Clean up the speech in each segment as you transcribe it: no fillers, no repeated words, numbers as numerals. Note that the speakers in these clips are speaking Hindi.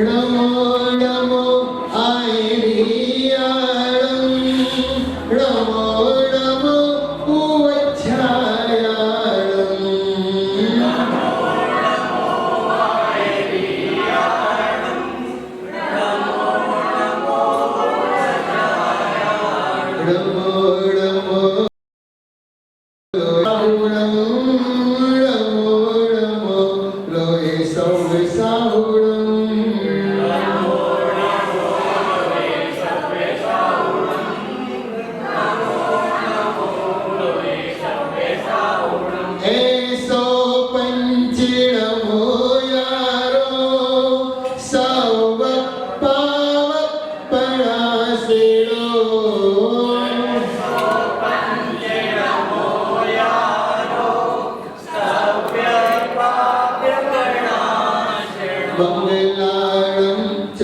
नमो नमो आयरियाणं नमो नमो उवच्छायाणं नमो नमो मंगलाणं च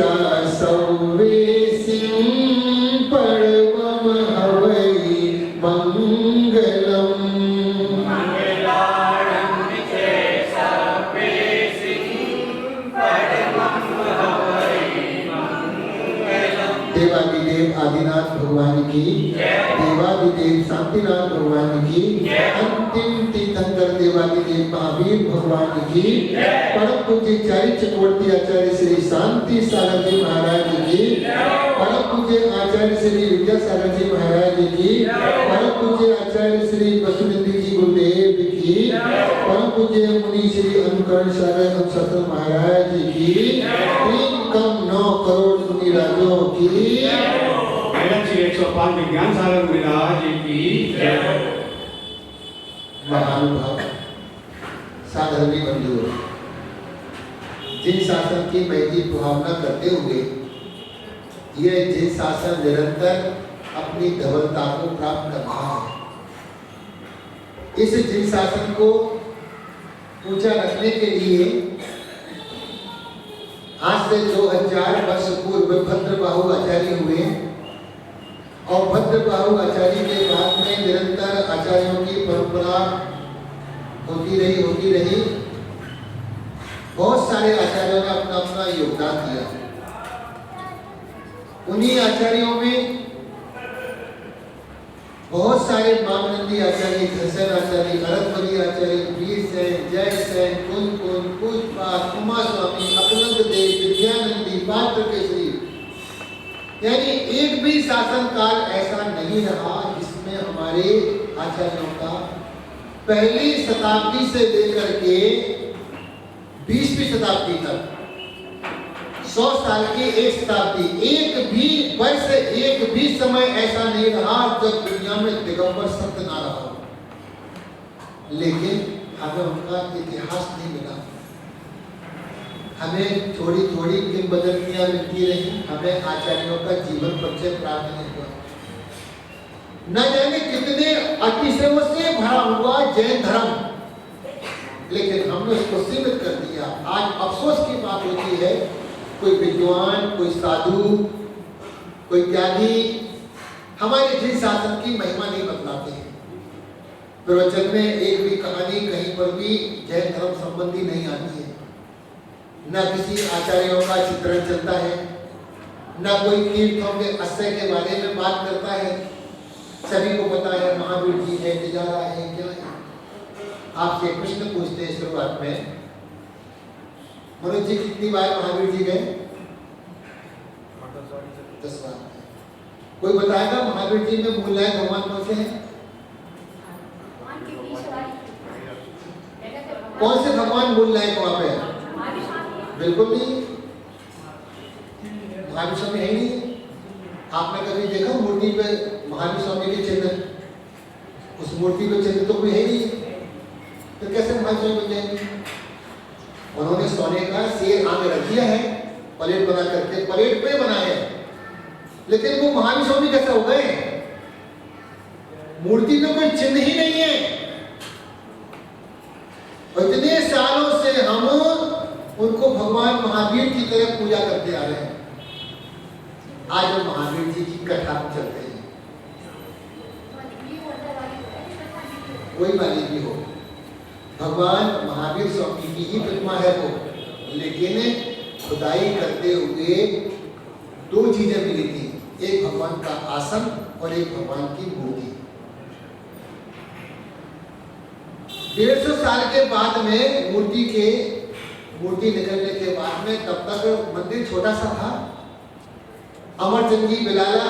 सौवेसिं परमं हवै मंगलम् मंगलाणं च सौवेसिं परमं हवै मंगलम्। देवादिदेव आदिनाथ भगवान की देवादिदेव शांतिनाथ भगवान की अंतिम तीर्थंकर देवादिदेव महावीर भगवान की परम पूज्य चारी चक्रवर्ती आचार्य श्री शांति सागर जी महाराज की परम पूज्य आचार्य श्री विद्यासागर जी महाराज की परम पूज्य आचार्य श्री वसुनंदी जी गुरुदेव की परम पूज्य मुनि श्री अनुकरण सागर सत्र महाराज की 3,9 करोड़ मुनि राजों की श्री 105 विज्ञान सागर महाराज की महानुभाव साधर्मी बंधुओं, जिन शासन की महती भावना करते हुए यह जिन शासन निरंतर अपनी धवलता को प्राप्त कर रहा है, इस जिन शासन को ऊंचा रखने के लिए आज से 2000 वर्ष पूर्व भद्रबाहु आचार्य हुए और भद्रबाहु आचार्य के बाद में निरंतर आचार्यों की परंपरा होती रही। बहुत सारे आचार्यों ने अपना अपना योगदान दिया। उन्हीं आचार्यों में बहुत सारे मामनंदी आचार्य, घसन आचार्य, भरतवली आचार्य, वीर सेन, जय सेन, कुंद पूजपाठ, उमा स्वामी, अकलंद देव, विद्यानंदी, पात्र केसरी, यानी एक भी शासन काल ऐसा नहीं रहा जिसमें हमारे आचार्यों का पहली शताब्दी से लेकर के 20वीं शताब्दी तक 100 साल की एक शताब्दी, एक भी वर्ष, एक भी समय ऐसा नहीं रहा जब दुनिया में दिगंबर सत्य ना रहा। लेकिन हमें उनका इतिहास नहीं मिला, हमें थोड़ी थोड़ी किंवदंतियां मिलती रही, हमें आचार्यों का जीवन परिचय प्राप्त नहीं हुआ। न जाने कितने अतिशयों से भरा हुआ जैन धर्म, लेकिन हमने उसको सीमित कर दिया। आज अफसोस की बात होती है, कोई विद्वान, कोई साधु, कोई त्यागी हमारे जिन शासन की महिमा नहीं बतलाते हैं। प्रवचन में एक भी कहानी कहीं पर भी जैन धर्म संबंधी नहीं आती है, न किसी आचार्यों का चित्रण चलता है, न कोई तीर्थों के आश्रय के बारे में बात करता है। सभी को पता है महावीर जी है, तिजारा है, क्या है। आपसे प्रश्न पूछते हैं शुरुआत में, मनोज जी कितनी बार महावीर जी गए? 10 बार। कोई बताएगा महावीर जी में मूललायक भगवान कौन से हैं? कौन से भगवान मूललायक वहां पे? बिल्कुल नहीं, महावीर स्वामी है नहीं। आपने कभी देखा मूर्ति पे महावीर स्वामी के चिन्ह? उस मूर्ति पे चिन्ह तो कोई है नहीं, तो कैसे महावीर स्वामी बन जाएंगे? उन्होंने सोने का शेर आगे रख दिया है, प्लेट बना करके, प्लेट पे बना है, लेकिन वो महावीर स्वामी कैसे हो गए? मूर्ति पे कोई चिन्ह ही नहीं है। इतने सालों से हम उनको भगवान महावीर की तरह पूजा करते आ रहे हैं। आज हम महावीर जी की कथा चलते हैं, कोई वाली भी हो, भगवान महावीर स्वामी की ही प्रतिमा है वो, लेकिन खुदाई करते हुए दो चीजें मिली थी, एक भगवान का आसन और एक भगवान की मूर्ति। 150 साल के बाद में मूर्ति निकलने के बाद में तब तक मंदिर छोटा सा था। अमरचंद जी बिलाला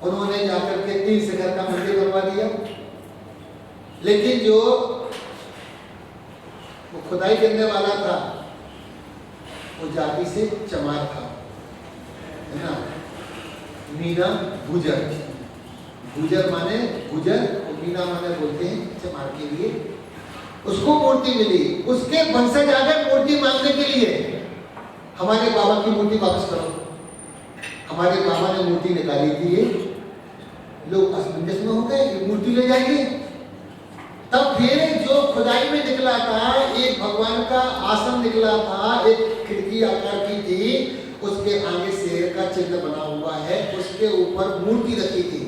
उन्होंने जाकर के 3 शिखर का मंदिर बनवा दिया, लेकिन जो वो खुदाई करने वाला था वो जाति से चमार था, है ना, मीना गुजर माने गुजर और मीना माने बोलते हैं चमार के लिए। उसको मूर्ति मिली, उसके वंशज आ गए मूर्ति मांगने के लिए, हमारे बाबा की मूर्ति वापस करो। हमारे बाबा ने मूर्ति निकाली थी, लोग असमंजस में हो गए, ये मूर्ति ले जाएंगे। तब फिर जो खुदाई में निकला था, एक भगवान का आसन निकला था, एक खिड़की आकार की थी, उसके आगे शेर का चिन्ह बना हुआ है, उसके ऊपर मूर्ति रखी थी।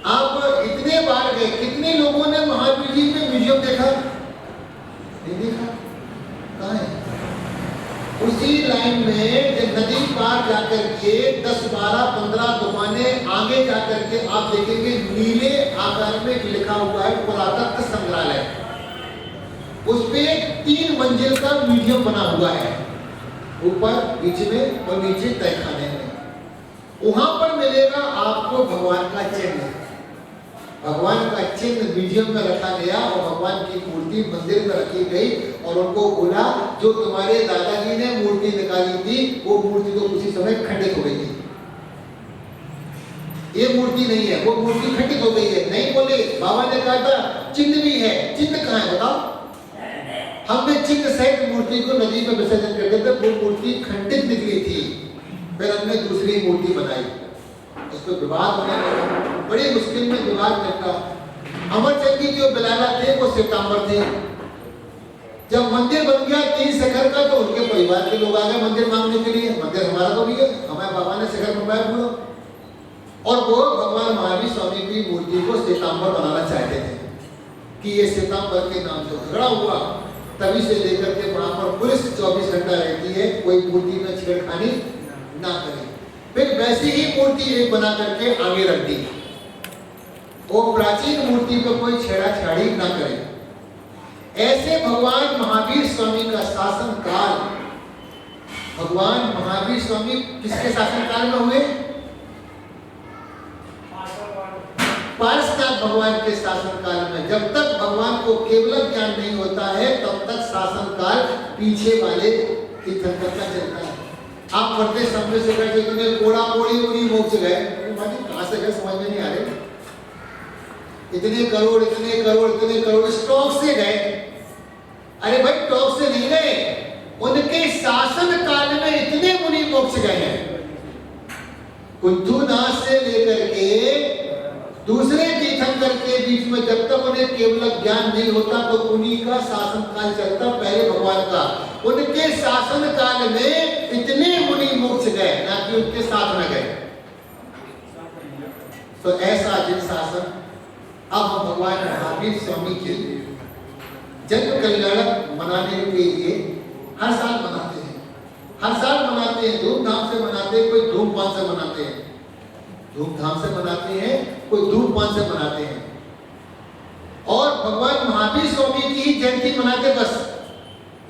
आप इतने बार गए, कितने लोगों ने महावीर जी में म्यूजियम देखा? नहीं देखा? कहाँ है? उसी लाइन में जब नदी पार जाकर के 10, 12, 15 दुकानें आगे जाकर के आप देखेंगे नीले आकार में लिखा हुआ है पुरातत्व संग्रहालय। उस पे 3 मंजिल का म्यूजियम बना हुआ है, ऊपर बीच में और नीचे तहखाने में। वहां पर मिलेगा आपको भगवान का चिन्ह। भगवान का चिन्ह म्यूजियम में रखा गया और भगवान की मूर्ति मंदिर में रखी गई और उनको बोला जो तुम्हारे दादाजी ने मूर्ति निकाली थी वो मूर्ति तो उसी समय खंडित हो गई थी, ये मूर्ति नहीं है, वो मूर्ति खंडित हो गई है। नहीं बोले, बाबा ने कहा था चिन्ह भी है, चिन्ह कहाँ है बताओ? हमने चिन्ह सहित मूर्ति को नदी में विसर्जन कर दिया था, वो मूर्ति खंडित निकली थी। फिर हमने दूसरी मूर्ति बनाई, उसको विवाद होने लगा, बड़ी मुश्किल में विवाद निपटा। अमरचंद जी जो बिलाला थे वो श्वेतांबर थे। जब मंदिर बन गया 3 शिखर का तो उनके परिवार के लोग आ गए मंदिर मांगने के लिए, मंदिर हमारा तो भी है, हमारे बाबा ने शिखर बनवाया पूरा। और वो भगवान महावीर स्वामी की मूर्ति को श्वेतांबर बनाना चाहते थे कि ये श्वेतांबर के नाम से झगड़ा हुआ। तभी से लेकर के वहां पर पुलिस 24 घंटा रहती है, कोई मूर्ति में छेड़खानी ना करे। फिर वैसी ही मूर्ति एक बना करके आगे रख दी, वो प्राचीन मूर्ति पर कोई छेड़ाछाड़ी ना करे। ऐसे भगवान महावीर स्वामी का शासन काल, भगवान महावीर स्वामी किसके शासन काल में हुए? पारसनाथ भगवान के शासन काल में। जब तक भगवान को केवल ज्ञान नहीं होता है तब तक शासन काल पीछे वाले तीर्थंकर का चलता है। आप पढ़ते सामने से बैठे इतने कोड़ा कोड़ी उड़ी मोक्ष गए, कहां से गए समझ में नहीं आ रहे। इतने करोड़ स्टॉक से गए। अरे भाई टॉक से नहीं गए, उनके शासन काल में इतने मुनि मोक्ष गए हैं। कुंथुनाथ से लेकर के दूसरे तीर्थंकर के बीच में जब तक उन्हें केवल ज्ञान नहीं होता तो उन्हीं का शासन काल चलता, पहले भगवान का। उनके शासन काल में इतने मुनि मोक्ष गए, ना कि उनके साथ में गए। तो ऐसा जिन शासन अब हम भगवान महावीर स्वामी के जन्म कल्याणक मनाने के लिए हर साल मनाते हैं। धूमधाम से मनाते हैं, कोई धूमपान से मनाते हैं, धूमधाम से मनाते हैं, कोई धूमपान से मनाते हैं। और भगवान महावीर स्वामी की ही जयंती मनाते, बस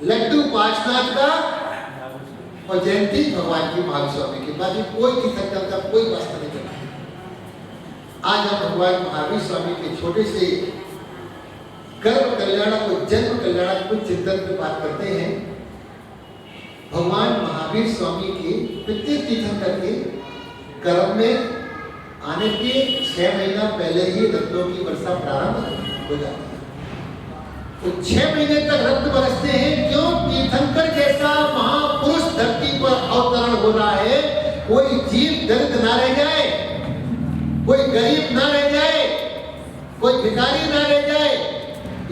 लड्डू पार्श्वनाथ का और जयंती भगवान की महावीर स्वामी की, बाकी कोई तीर्थंकर का कोई वास्ता नहीं करता। आज हम भगवान महावीर स्वामी के छोटे से गर्भ कल्याणक और जन्म कल्याणक को चिंतन की बात करते हैं। भगवान महावीर स्वामी के प्रत्येक तीर्थंकर के गर्भ में आने के 6 महीना पहले ही रत्नों की वर्षा प्रारंभ हो जाती है। तो 6 महीने तक रत्न बरसते हैं। क्यों? तीर्थंकर जैसा महापुरुष धरती पर अवतरण हो रहा है, कोई जीव दरिद्र ना रह जाए, कोई गरीब ना रह जाए, कोई भिखारी ना रह जाए।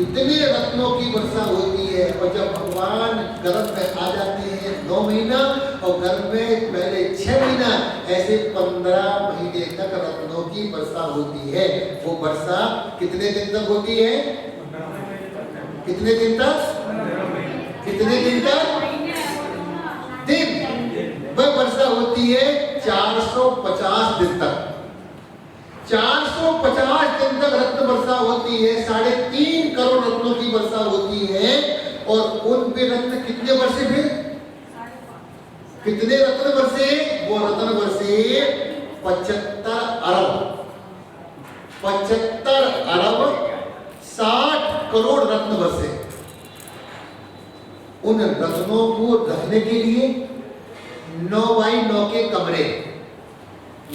इतने रत्नों की वर्षा होती है। और जब भगवान गर्भ में आ जाते हैं 9 महीना और गर्भ में पहले 6 महीना, ऐसे 15 महीने तक रत्नों की वर्षा होती है। वो वर्षा कितने दिन तक होती है? कितने दिन तक? कितने दिन तक? 450 दिन तक 450 दिन तक रत्न वर्षा होती है, 3.5 करोड़ रत्नों की वर्षा होती है। और उन पे रत्न कितने वर्षे फिर कितने रत्न वर्षे? वो रत्न वर्षे 75 अरब 60 करोड़ रत्न वर्षे। उन रत्नों को रखने के लिए 9x9 के कमरे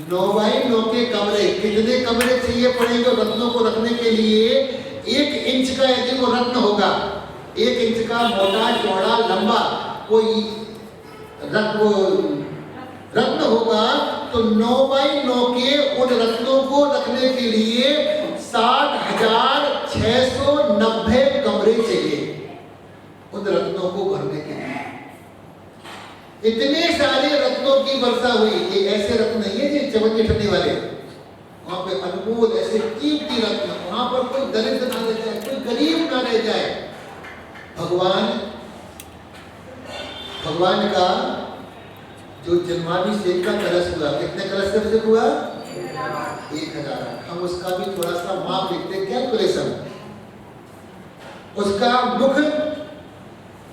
9x9 के कमरे कितने कमरे चाहिए पड़ेंगे रत्नों को रखने के लिए? 1 इंच का यदि वो रत्न होगा, 1 इंच का मोटा चौड़ा लंबा कोई रत्न होगा तो 9x9 के उन रत्नों को रखने के लिए 60,690 कमरे चाहिए उन रत्नों को भरने के लिए। इतने सारे रत्नों की वर्षा हुई। ये ऐसे रत्न नहीं है जो चमक के ठंडे वाले, वहां पे अनमोल ऐसे कीमती रत्न, वहां पर कोई दरिद्र ना रह जाए, कोई गरीब ना रह जाए। भगवान का जो जन्माभिषेक का कलश हुआ, कितने कलश से अभिषेक हुआ? 1000। हम उसका भी थोड़ा सा माप लिखते हैं, कैलकुलेशन। उसका मुख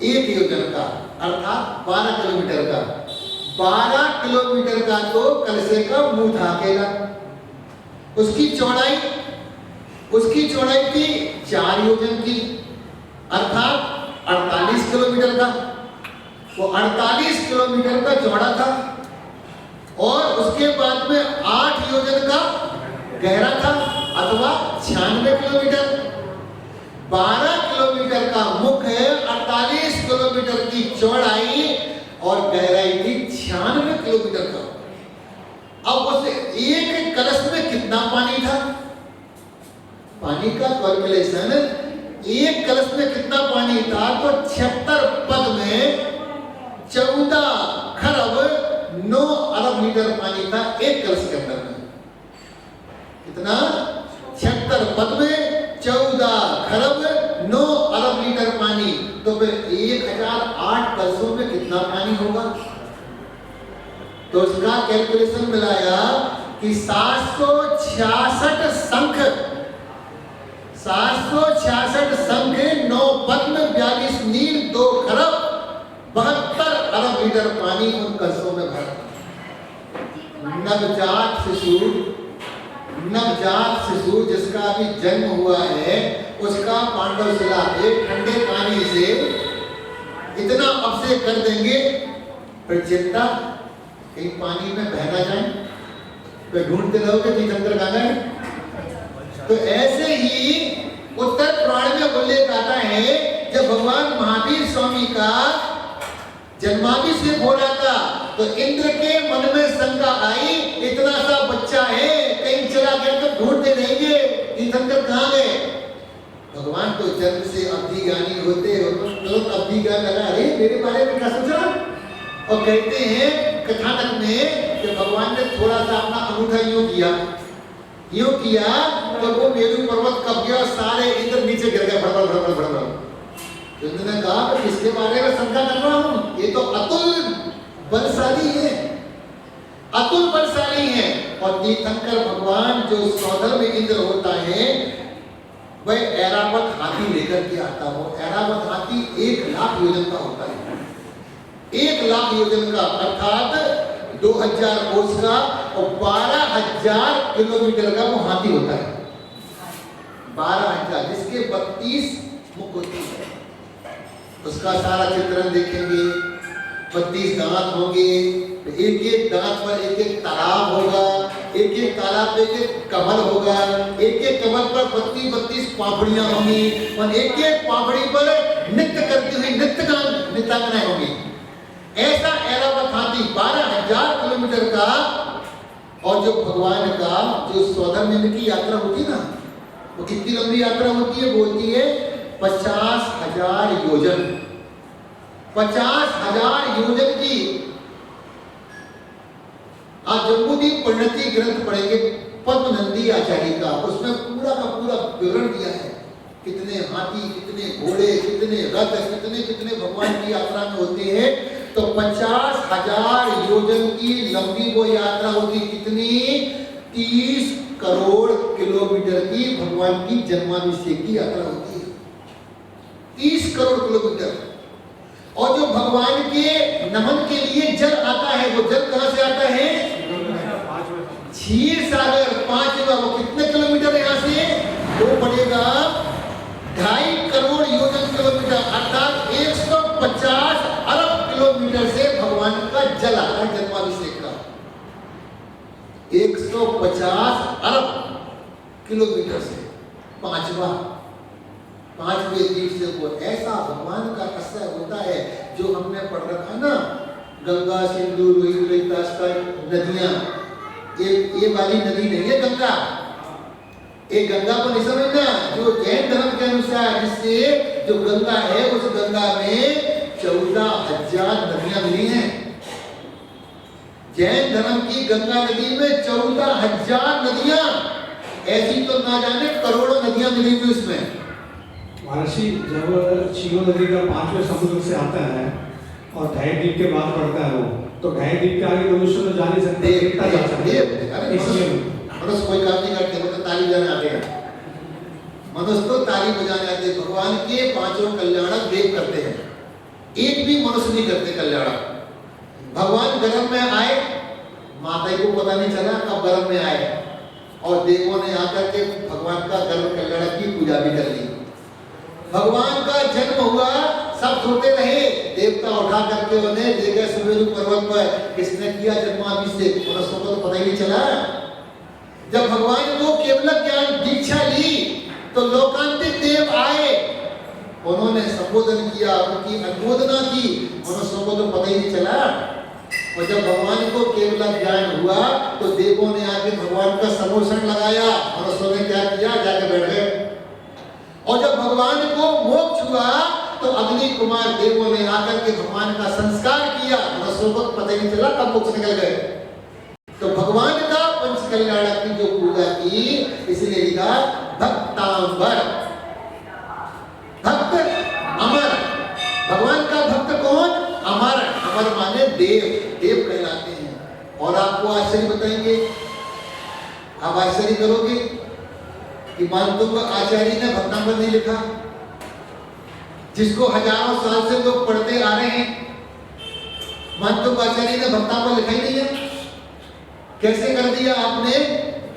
1 योजन का अर्थात 12 किलोमीटर का, 12 किलोमीटर का तो कलशे का मुंह था अकेला। उसकी चौड़ाई थी 4 योजन की अर्थात 48 किलोमीटर का। वो 48 किलोमीटर का चौड़ा था और उसके बाद में 8 योजन का गहरा था अथवा 96 किलोमीटर। 12 किलोमीटर का मुख है, 48 किलोमीटर की चौड़ाई और गहराई थी 96 किलोमीटर का। अब उस एक कलश में कितना पानी था? पानी का कैलकुलेशन, एक कलश में कितना पानी था तो 76 पद में 14 खरब 9 अरब लीटर पानी था एक कलश के अंदर में। कितना? 76 पद में 14 खरब 9 अरब लीटर पानी। तो फिर 1008 कलशों में कितना पानी होगा? तो उसका कैलकुलेशन मिलाया कि 766 शंख 9 पद्म 42 नील 2 खरब 72 अरब लीटर पानी उन कलशों में भरा। नवजात शिशु जिसका अभी जन्म हुआ है उसका पांडव शिला के ठंडे पानी से इतना अभिषेक कर देंगे, फिर चिंता कहीं पानी में बह ना जाए, फिर ढूंढते रहोगे तीर्थंकर कहाँ गए। तो ऐसे ही उत्तर पुराण में उल्लेख आता है जब भगवान महावीर स्वामी का जन्माभिषेक हो रहा था तो इंद्र के मन में शंका आई, इतना सा बच्चा है कहीं चला गया तो ढूंढते रहेंगे तीर्थंकर कहाँ गए। भगवान तो जन्म से अवधि ज्ञानी होते लोग अवधि ज्ञान लगा, अरे मेरे बारे में क्या सोचा। और कहते हैं कथानक में कि भगवान ने थोड़ा सा अपना अंगूठा यूं किया तो वो मेरू पर्वत कब गया, सारे इंद्र नीचे गिर गए भड़बड़। इंद्र ने कहा कि किसके बारे में शंका कर रहा हूं, ये तो अतुल बलशाली है। और तीर्थंकर भगवान जो सौधर में इंद्र होता है वह ऐरावत हाथी लेकर के आता हो। ऐरावत हाथी 1 लाख योजन का होता है, 1 लाख योजन का अर्थात 2000 कोस का और 12,000 किलोमीटर का वो हाथी होता है। 12,000 जिसके 32 मुख होती है। उसका सारा चित्रण देखेंगे, 32 दांत होंगे, एक दांत पर एक तालाब होगा, एक तालाब पे एक कमल होगा, एक कमल पर 32 पापड़ियां होंगी और एक पापड़ी पर नृत्य करती हुई नृत्यांगनाएं होंगी। ऐसा ऐरावत हाथी 12,000 किलोमीटर का। और जो भगवान का जो स्वधर्म की यात्रा होती है ना, वो कितनी लंबी यात्रा होती है? वो होती है 50,000 योजन। 50,000 योजन की आज जम्बूदीप परिणति ग्रंथ पढ़ेंगे पद्मनंदी आचार्य का, उसमें पूरा का पूरा विवरण दिया है। कितने हाथी, कितने घोड़े, कितने रथ, कितने भगवान की यात्रा में होते हैं। तो 50,000 योजन की लंबी वो यात्रा होती। कितनी? 30 करोड़ किलोमीटर की भगवान की जन्माभिषेक की यात्रा होती है। 30 करोड़ किलोमीटर। और जो भगवान के नमन के लिए जल आता है, वो जल कहां से आता है? क्षीर सागर 5 वो कितने किलोमीटर है यहाँ से? वो पड़ेगा 2.5 करोड़ योजन किलोमीटर, अर्थात 150 अरब किलोमीटर से भगवान का जल आता है जन्माभिषेक का। 150 अरब किलोमीटर से पांचवें तीर्थ से वो ऐसा भगवान का असर होता है जो हमने पढ़ रखा ना, गंगा सिंधु रोहित ललिता नदियां। ये वाली नदी नहीं है गंगा। एक गंगा को नहीं समझना। जो जैन धर्म के अनुसार जिससे जो गंगा है, उस गंगा में 14,000 नदियां मिली हैं। जैन धर्म की गंगा नदी में 14,000 नदियां, ऐसी तो ना जाने करोड़ों नदियां मिली हुई उसमें। महर्षि जब शिव नदी का 5वें समुद्र से आता है और 2.5 द्वीप के बाद पड़ता है वो, तो 2.5 द्वीप के आगे मनुष्य तो जा नहीं सकते। मनुष्य कोई काम नहीं करते, वो तो ताली बजाने आते हैं। मनुष्य तो ताली बजाने आते हैं। भगवान के 5 कल्याणक देव करते हैं, एक भी मनुष्य नहीं करते कल्याणक। भगवान गर्भ में आए, माता को पता नहीं चला कब गर्भ में आए, और देवों ने आकर के भगवान का गर्भ कल्याणक की पूजा भी कर ली। भगवान का जन्म हुआ, सब सोते रहे, देवता उठा करके उन्हें ले गए सुमेरु पर्वत पर। किसने किया जन्माभिषेक? मनुष्यों को तो पता ही नहीं चला। जब भगवान को केवल ज्ञान दीक्षा ली तो लोकांतिक देव आए, उन्होंने संबोधन किया, उनकी अनुमोदना की, मनुष्यों को तो पता ही नहीं चला। और जब भगवान को केवल ज्ञान हुआ तो देवों ने आके भगवान का समोषण लगाया, मनुष्यों ने क्या किया? जाके बैठ गए। और जब भगवान को मोक्ष हुआ तो अग्नि कुमार देवों ने आकर के भगवान का संस्कार किया, मनुष्यों को पता ही नहीं चला कब मोक्ष निकल गए। तो भगवान का पंच कल्याणक की जो पूजा की, इसलिए लिखा भक्तांबर, भक्त अमर। भगवान का भक्त कौन? अमर। अमर माने देव, देव कहलाते हैं। और आपको आश्चर्य बताएंगे, आप आश्चर्य करोगे कि मानतुंग आचार्य ने भक्तांबर नहीं लिखा, जिसको हजारों साल से लोग पढ़ते आ रहे हैं। मानतुंग आचार्य ने भक्तांबर लिखा ही नहीं है। कैसे कर दिया आपने?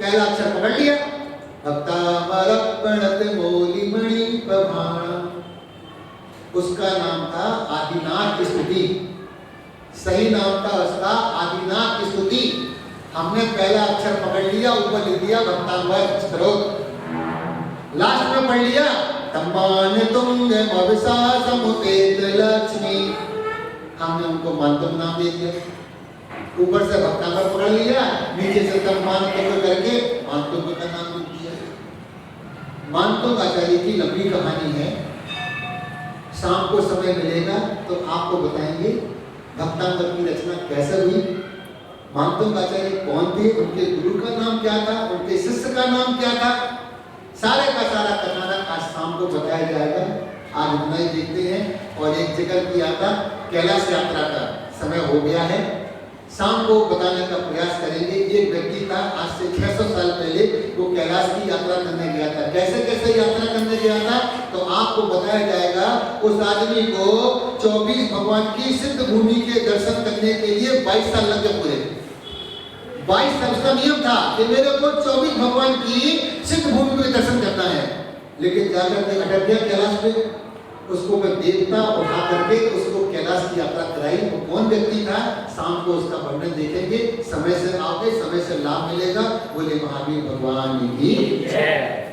पहला अक्षर पकड़ लिया, भक्तांबर प्रणत मौलि मणि प्रभाण। उसका नाम था आदिनाथ की स्तुति, सही नाम था उसका आदिनाथ की स्तुति। हमने पहला अक्षर पकड़ लिया, ऊपर लिख दिया भक्तांबर स्तोत्र, लास्ट में पढ़ लिया तम्मान तुंग मविसा समुपेत लक्ष्मी। हमने उनको मानतुंग नाम दे दिया, ऊपर से भक्तांबर पकड़ लिया, नीचे से तम्मान तुंग करके मानतुंग का नाम दे दिया। मानतुंग आचार्य की लंबी कहानी है, शाम को समय मिलेगा तो आपको बताएंगे भक्तांबर की रचना कैसे हुई, मानतुंग आचार्य कौन थे, उनके गुरु का नाम क्या था, उनके शिष्य का नाम क्या था, सारे का सारा कथानक आज शाम को बताया जाएगा। आज इतना ही देखते हैं। और एक जिक्र किया था कैलाश यात्रा का, समय हो गया है, शाम को बताने का प्रयास करेंगे। एक व्यक्ति था, आज से 600 साल पहले वो कैलाश की यात्रा करने गया था। कैसे कैसे यात्रा करने गया था तो आपको बताया जाएगा। उस आदमी को 24 भगवान की सिद्ध भूमि के दर्शन करने के लिए 22 साल लग गए पूरे। 22 साल उसका नियम था कि मेरे को 24 भगवान की सिद्ध भूमि में दर्शन करना है। लेकिन जाकर के अटक गया कैलाश पे, उसको मैं देवता उठा करके उसको कैलाश की यात्रा कराई। वो कौन व्यक्ति था, शाम को उसका वर्णन देखेंगे। समय से आओगे, समय से लाभ मिलेगा। बोले महावीर भगवान की जय।